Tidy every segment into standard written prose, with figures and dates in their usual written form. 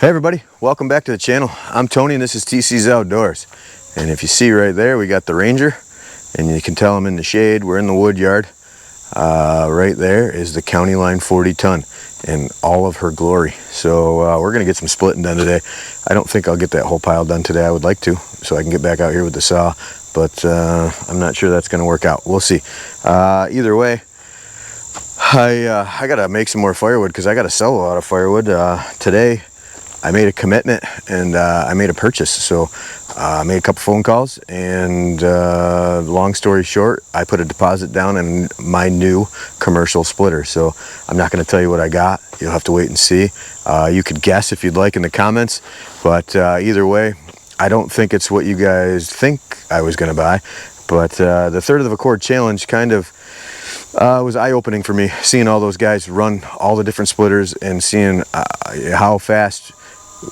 Hey everybody, welcome back to the channel. I'm Tony and this is TC's Outdoors. And if you see right there, we got the Ranger, and you can tell I'm in the shade. We're in the wood yard. Right there is the Countyline 40 ton in all of her glory. So we're gonna get some splitting done today. I don't think I'll get that whole pile done today. I would like to, so I can get back out here with the saw, but I'm not sure that's gonna work out. We'll see. Either way, I gotta make some more firewood because I gotta sell a lot of firewood today. I made a commitment and I made a purchase. So I made a couple phone calls, and long story short, I put a deposit down in my new commercial splitter. So I'm not going to tell you what I got. You'll have to wait and see. You could guess if you'd like in the comments, but either way, I don't think it's what you guys think I was going to buy. But the third of the cord challenge kind of was eye-opening for me, seeing all those guys run all the different splitters and seeing how fast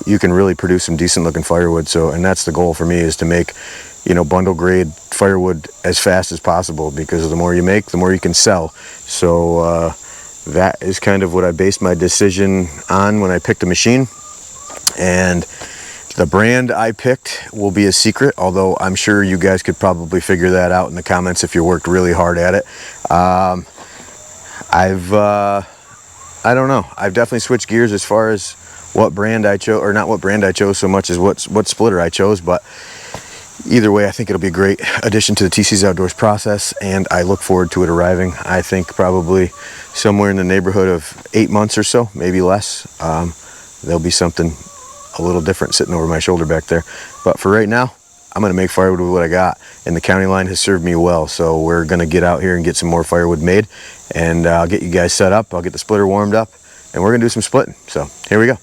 you can really produce some decent looking firewood. So, and that's the goal for me, is to make, you know, bundle grade firewood as fast as possible, because the more you make, the more you can sell. So that is kind of what I based my decision on when I picked a machine. And the brand I picked will be a secret, although I'm sure you guys could probably figure that out in the comments if you worked really hard at it. I don't know. I've definitely switched gears as far as what brand I chose, or not what brand I chose so much as what splitter I chose. But either way, I think it'll be a great addition to the TC's Outdoors process, and I look forward to it arriving. I think probably somewhere in the neighborhood of 8 months or so, maybe less. There'll be something a little different sitting over my shoulder back there. But for right now, I'm going to make firewood with what I got, and the Countyline has served me well. So we're going to get out here and get some more firewood made, and I'll get you guys set up. I'll get the splitter warmed up, and we're going to do some splitting. So here we go.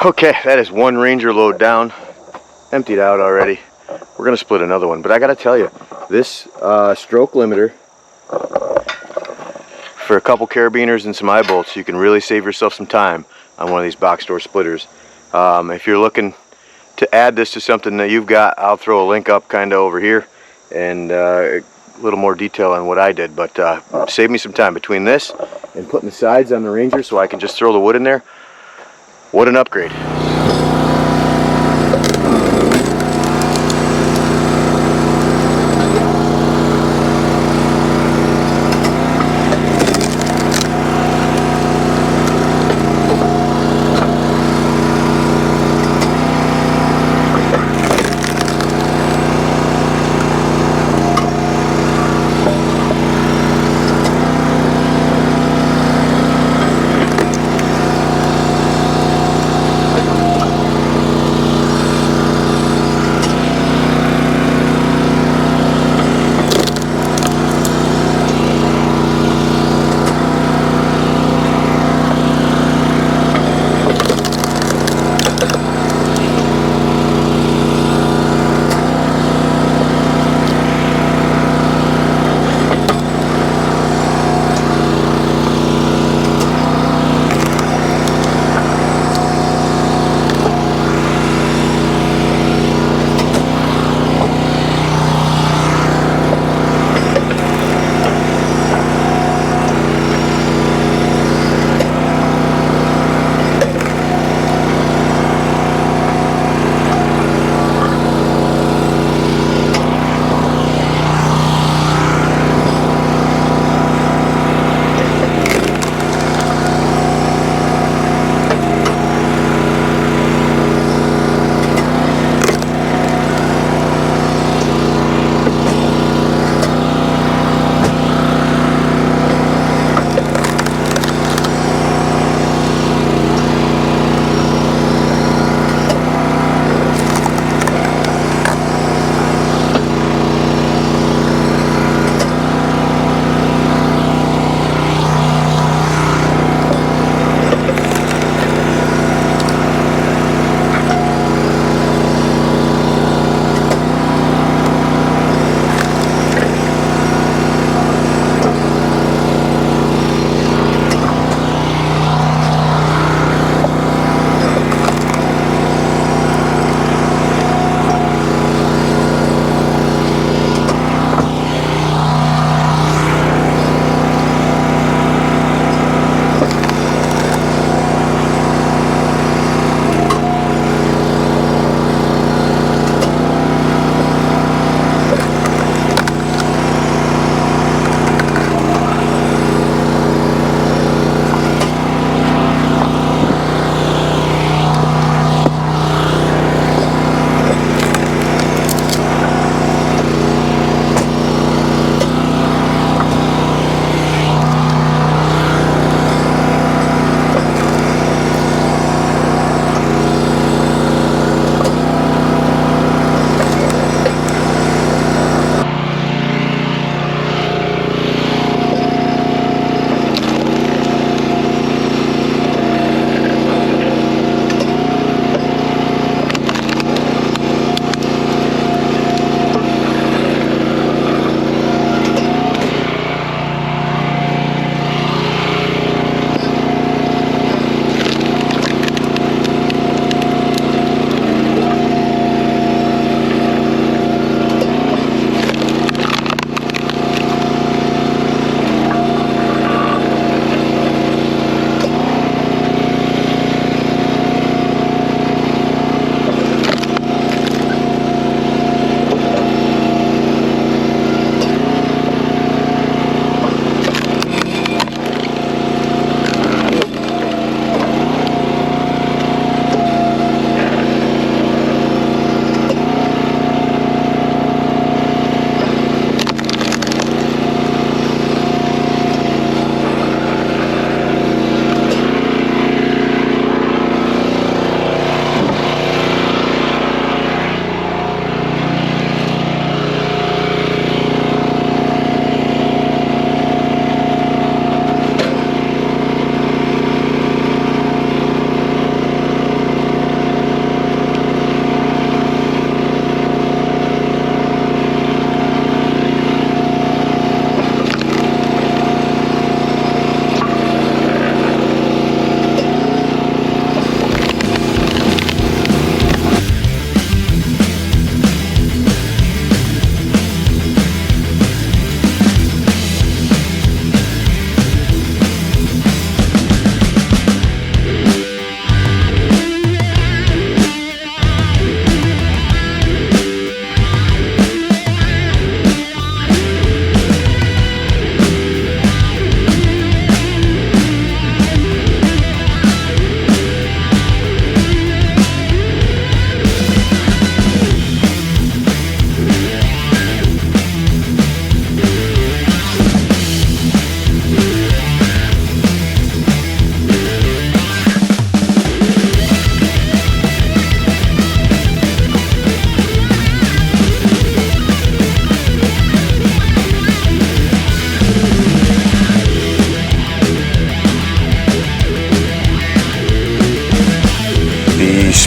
Okay, that is one Ranger load down, emptied out already. We're gonna split another one, but I gotta tell you, this stroke limiter for a couple carabiners and some eye bolts, you can really save yourself some time on one of these box store splitters. If you're looking to add this to something that you've got, I'll throw a link up kind of over here and a little more detail on what I did, but save me some time between this and putting the sides on the Ranger so I can just throw the wood in there. What an upgrade.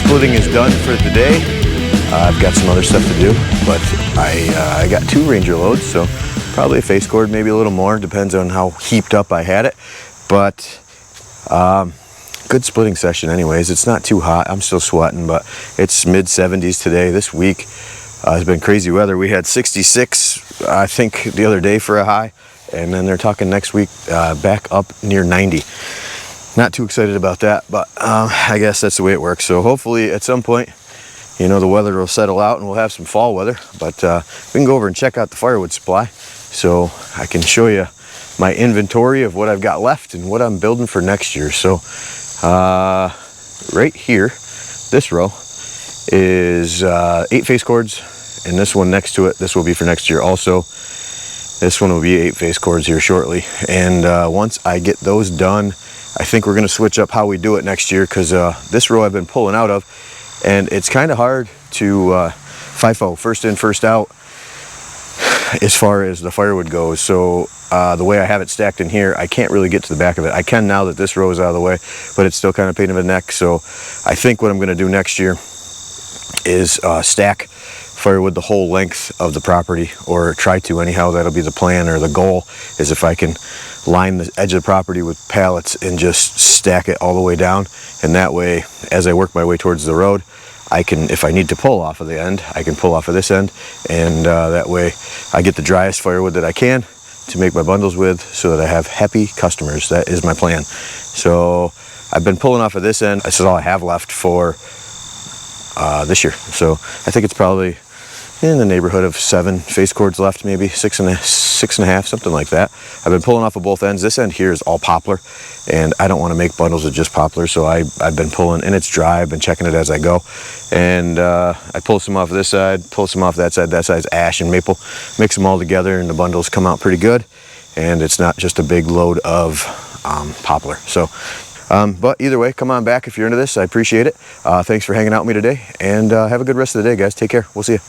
splitting is done for the day. I've got some other stuff to do, but I got 2 Ranger loads, so probably a face cord, maybe a little more, depends on how heaped up I had it. But good splitting session anyways. It's not too hot. I'm still sweating, but it's mid-70s today. This week has been crazy weather. We had 66, I think, the other day for a high, and then they're talking next week back up near 90. Not too excited about that, but I guess that's the way it works. So hopefully at some point, you know, the weather will settle out and we'll have some fall weather. But we can go over and check out the firewood supply so I can show you my inventory of what I've got left and what I'm building for next year. So right here, this row is 8 face cords, and this one next to it, this will be for next year also. This one will be 8 face cords here shortly. And once I get those done, I think we're gonna switch up how we do it next year, because this row I've been pulling out of, and it's kind of hard to FIFO, first in, first out, as far as the firewood goes. So the way I have it stacked in here, I can't really get to the back of it. I can now that this row is out of the way, but it's still kind of pain in the neck. So I think what I'm gonna do next year is stack firewood the whole length of the property, or try to anyhow. That'll be the plan, or the goal is if I can line the edge of the property with pallets and just stack it all the way down, and that way as I work my way towards the road, I can, if I need to pull off of the end, I can pull off of this end, and that way I get the driest firewood that I can to make my bundles with, so that I have happy customers. That is my plan. So I've been pulling off of this end. This is all I have left for this year. So I think it's probably in the neighborhood of 7 face cords left, maybe six and a half, something like that. I've been pulling off of both ends. This end here is all poplar, and I don't want to make bundles of just poplar, so I've been pulling, and it's dry. I've been checking it as I go, and I pull some off this side, pull some off that side. That side's ash and maple. Mix them all together, and the bundles come out pretty good, and it's not just a big load of poplar. So but either way, come on back if you're into this. I appreciate it. Thanks for hanging out with me today, and have a good rest of the day, guys. Take care. We'll see you.